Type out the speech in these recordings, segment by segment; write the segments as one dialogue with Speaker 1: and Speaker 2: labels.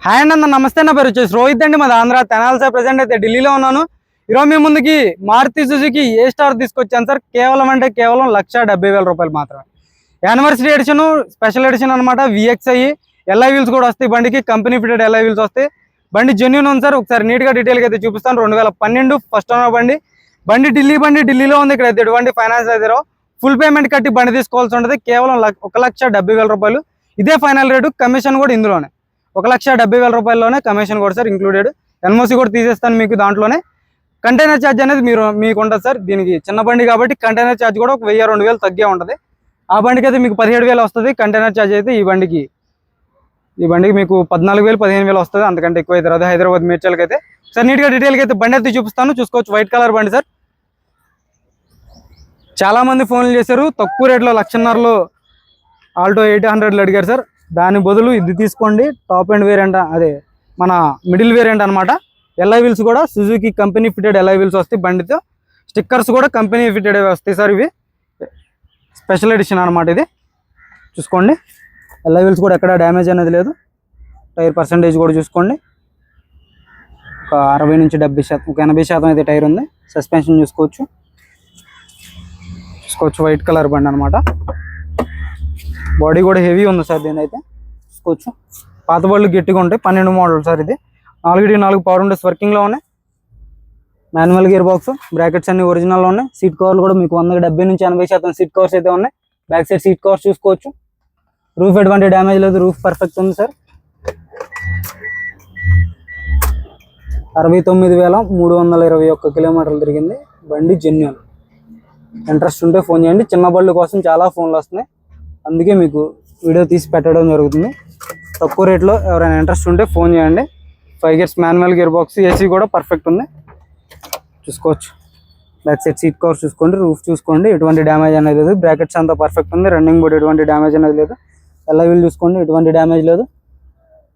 Speaker 1: Hi అండి, నమస్తే. నా పేరు వచ్చేసి రోహిత్ అండి, మాది ఆంధ్ర తెనాలి సార్. ప్రెసెంట్ అయితే ఢిల్లీలో ఉన్నాను. ఈరోజు మీ ముందుకి మారుతి సుజుకి ఏ స్టార్ తీసుకొచ్చాను సార్. కేవలం ₹1,70,000 మాత్రమే. యానివర్సరీ ఎడిషన్, స్పెషల్ ఎడిషన్ అనమాట. విఎక్స్ఐ ఎల్ఐ వీల్స్ కూడా వస్తాయి బండికి. కంపెనీ ఫిటెడ్ ఎల్ఐ వీల్స్ వస్తాయి. బండి జెన్యూన్ ఉంది సార్. ఒకసారి నీట్గా డీటెయిల్గా అయితే చూపిస్తాను. 2012 ఫస్ట్ ఓనర్ బండి. ఢిల్లీలో ఉంది. ఇక్కడ అయితే ఎటువంటి ఫైనాన్స్ అయితే ఫుల్ పేమెంట్ కట్టి బండి తీసుకోవాల్సి ఉంటుంది. కేవలం ₹1,70,000. ఇదే ఫైనల్ రేటు. కమిషన్ కూడా ఇందులోనే ₹1,70,000లోనే కమిషన్ కూడా సార్ ఇంక్లూడెడ్. ఎన్ఓసి కూడా తీసేస్తాను మీకు. దాంట్లోనే కంటైనర్ ఛార్జ్ అనేది మీకు ఉంటుంది సార్. దీనికి చిన్న బండి కాబట్టి కంటైనర్ ఛార్జ్ కూడా ఒక 1000-2000 తగ్గే ఉంటుంది. ఆ బండికి అయితే మీకు 17,000 వస్తుంది కంటైనర్ ఛార్జ్ అయితే. ఈ బండికి మీకు 14,000-15,000 వస్తుంది. అంతకంటే ఎక్కువ అయితే రాదు హైదరాబాద్ మేడ్చల్కి అయితే. సార్ నీట్గా డీటెయిల్గా అయితే బండి అయితే చూపిస్తాను. చూసుకోవచ్చు. వైట్ కలర్ బండి సార్. చాలా మంది ఫోన్లు చేశారు. తక్కువ రేట్లో 1,50,000లో ఆల్టో 800 అడిగారు సార్. దాని బదులు ఇది తీసుకోండి. టాప్ అండ్ వేరియంట్, అదే మన మిడిల్ వేరియంట్ అనమాట. ఎల్ఐ వీల్స్ కూడా Suzuki company fitted alloy wheels వస్తాయి బండితో. స్టిక్కర్స్ కూడా కంపెనీ ఫిటెడ్ వస్తాయి సార్. ఇవి స్పెషల్ ఎడిషన్ అనమాట. ఇది చూసుకోండి. ఎల్ఐ వీల్స్ కూడా ఎక్కడ డ్యామేజ్ అనేది లేదు. టైర్ పర్సంటేజ్ కూడా చూసుకోండి. ఒక 60-70%, ఒక 80% అయితే టైర్ ఉంది. సస్పెన్షన్ చూసుకోవచ్చు. వైట్ కలర్ బండి అనమాట. బాడీ కూడా హెవీ ఉంది సార్. దీని అయితే చూసుకోవచ్చు. పాత బళ్ళు గట్టిగా ఉంటాయి. 12 మోడల్ సార్. ఇది 4x4 పవర్ విండోస్ వర్కింగ్లో ఉన్నాయి. మాన్యువల్ గేర్ బాక్స్, బ్రాకెట్స్ అన్ని ఒరిజినల్లో ఉన్నాయి. సీట్ కవర్లు కూడా మీకు 70-80% సీట్ కవర్స్ అయితే ఉన్నాయి. బ్యాక్ సైడ్ సీట్ కవర్స్ చూసుకోవచ్చు. రూఫ్ ఎటువంటి డ్యామేజ్ లేదు. రూఫ్ పర్ఫెక్ట్ ఉంది సార్. 69,321 కిలోమీటర్లు తిరిగింది. బండి జెన్యూన్. ఇంట్రెస్ట్ ఉంటే ఫోన్ చేయండి. చిన్న బళ్ళు కోసం చాలా ఫోన్లు వస్తున్నాయి, అందుకే మీకు వీడియో తీసి పెట్టడం జరుగుతుంది. తక్కువ రేట్లో ఎవరైనా ఇంట్రెస్ట్ ఉంటే ఫోన్ చేయండి. 5 gears manual gear box, AC కూడా పర్ఫెక్ట్ ఉంది. చూసుకోవచ్చు. బ్యాక్ సైడ్ సీట్ కవర్స్ చూసుకోండి. రూఫ్ చూసుకోండి. ఎటువంటి డ్యామేజ్ అనేది లేదు. బ్రాకెట్స్ అంతా పర్ఫెక్ట్ ఉంది. రన్నింగ్ బోర్డ్ ఎటువంటి డ్యామేజ్ అనేది లేదు. ఎల్ఐ వీల్ చూసుకోండి. ఎటువంటి డ్యామేజ్ లేదు.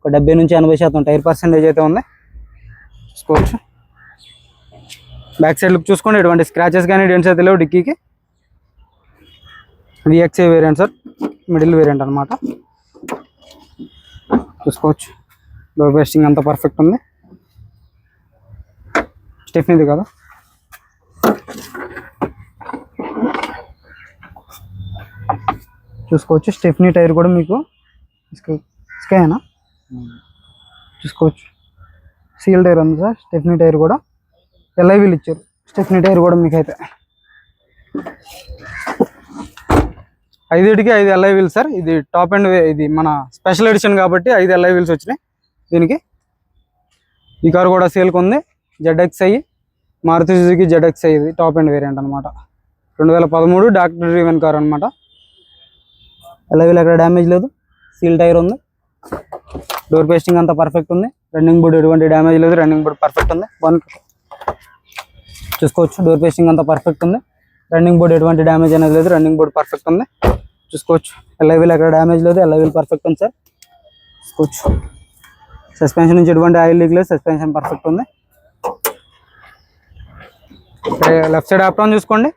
Speaker 1: ఒక 70-80% టైర్ పర్సెంటేజ్ అయితే ఉంది. చూసుకోవచ్చు. బ్యాక్ సైడ్ లుక్ చూసుకోండి. ఎటువంటి స్క్రాచెస్ కానీ డెంట్స్ అయితే లేవు డిక్కీకి. VXi variant sir. Middle variant అనమాట. చూసుకోవచ్చు. డోర్ బెస్టింగ్ అంతా పర్ఫెక్ట్ ఉంది. స్టెఫ్నీది కదా. చూసుకోవచ్చు. స్టెఫ్నీ టైర్ కూడా మీకు స్కైనా చూసుకోవచ్చు. సీల్ టైర్ ఉంది సార్. స్టెఫ్నీ టైర్ కూడా ఎల్ఐ వీల్ ఇచ్చారు. స్టెఫ్నీ టైర్ కూడా మీకు అయితే 5 ఎల్ఐ వీల్ సార్. ఇది టాప్ అండ్ ఇది మన స్పెషల్ ఎడిషన్ కాబట్టి 5 ఎల్ఐ వీల్స్ వచ్చినాయి దీనికి. ఈ కారు కూడా సేల్కి ఉంది. ZXi Maruti Suzuki ZXi. ఇది టాప్ అండ్ వేరియంట్ అనమాట. 2013 డాక్టర్ డ్రీవెన్ కార్ అనమాట. ఎల్ఐ వీల్ ఎక్కడ డ్యామేజ్ లేదు. సీల్ టైర్ ఉంది. డోర్ పేస్టింగ్ అంతా పర్ఫెక్ట్ ఉంది. రన్నింగ్ బోర్డ్ ఎటువంటి డ్యామేజ్ లేదు. రన్నింగ్ బోర్డ్ పర్ఫెక్ట్ ఉంది. చూసుకోవచ్చు. డోర్ పేస్టింగ్ అంతా పర్ఫెక్ట్ ఉంది. రన్నింగ్ బోర్డ్ ఎటువంటి డ్యామేజ్ అనేది లేదు. రన్నింగ్ బోర్డ్ పర్ఫెక్ట్ ఉంది. చూసుకోవచ్చు. ఎల్ఐ వీల్ ఎక్కడ డ్యామేజ్ లేదు. ఎల్ఐ వీల్ పర్ఫెక్ట్ ఉంది సార్. చూసుకోవచ్చు. సస్పెన్షన్ నుంచి ఎటువంటి ఆయిల్ లీక్ లేదు. సస్పెన్షన్ పర్ఫెక్ట్ ఉంది. లెఫ్ట్ సైడ్ ఆప్రాన్ చూసుకోండి.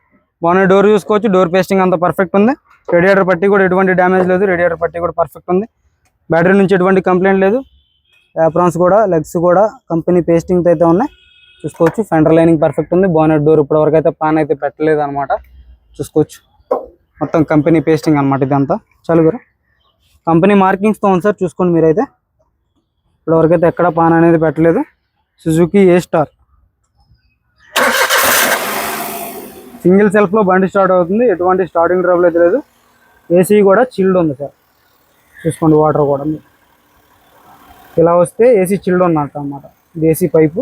Speaker 1: బానెట్ డోర్ చూసుకోవచ్చు. డోర్ పేస్టింగ్ అంతా పర్ఫెక్ట్ ఉంది. రేడియేటర్ పట్టి కూడా ఎటువంటి డ్యామేజ్ లేదు. రేడియేటర్ పట్టి కూడా పర్ఫెక్ట్ ఉంది. బ్యాటరీ నుంచి ఎటువంటి కంప్లైంట్ లేదు. ఆప్రాన్స్ కూడా, లెగ్స్ కూడా కంపెనీ పేస్టింగ్తో అయితే ఉన్నాయి. చూసుకోవచ్చు. ఫెండర్ లైనింగ్ పర్ఫెక్ట్ ఉంది. బానెట్ డోర్ ఇప్పటివరకు అయితే పాన్ అయితే పెట్టలేదు అనమాట. చూసుకోవచ్చు. మొత్తం కంపెనీ పేస్టింగ్ అనమాట. ఇదంతా చలుగురు కంపెనీ మార్కింగ్స్తో ఉంది సార్. చూసుకోండి మీరైతే. ఇప్పటివరకు అయితే ఎక్కడ పాన్ అనేది పెట్టలేదు. Suzuki A star. సింగిల్ సెల్ఫ్లో బండి స్టార్ట్ అవుతుంది. ఎటువంటి స్టార్టింగ్ ట్రబుల్ అయితే లేదు. ఏసీ కూడా చిల్డ్ ఉంది సార్. చూసుకోండి. వాటర్ కూడా ఇలా వస్తే ఏసీ చిల్డ్ ఉన్నట్టు అన్నమాట. ఇది ఏసీ పైపు.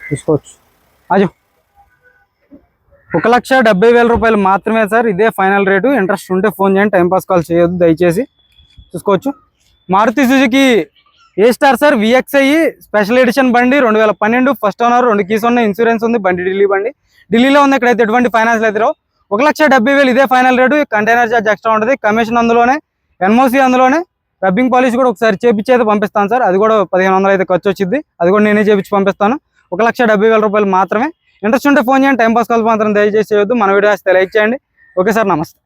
Speaker 1: చూసుకోవచ్చు. అజో ₹1,70,000 మాత్రమే సార్. ఇదే ఫైనల్ రేటు. ఇంట్రెస్ట్ ఉంటే ఫోన్ చేయండి. టైంపాస్ కాల్ చేయొద్దు దయచేసి. చూసుకోవచ్చు. Maruti Suzuki A star sir. VXi special edition బండి. 2012 ఫస్ట్ ఓనర్. 2 కీస్ ఉన్నాయి. ఇన్సూరెన్స్ ఉంది. బండి ఢిల్లీలో ఉంది. ఇక్కడైతే ఎటువంటి ఫైనాన్స్ అయితే 1,70,000 ఇదే final rate. Container charge extra ఉంటుంది. కమిషన్ అందులోనే. ఎన్ఓసి అందులోనే. రబ్బింగ్ పాలిష్ కూడా ఒకసారి చేపించి అయితే పంపిస్తాను సార్. అది కూడా 1,500 అయితే ఖర్చు వచ్చింది. అది కూడా నేనే చేపించి పంపిస్తాను. ₹1,70,000 మాత్రమే. ఇంట్రెస్ట్ ఉంటే ఫోన్ చేయండి. టైంపాస్ కాల్ మాత్రం దయచేసి చేయొద్దు. మన వీడియో లైక్ చేయండి. ఓకే సార్, నమస్తే.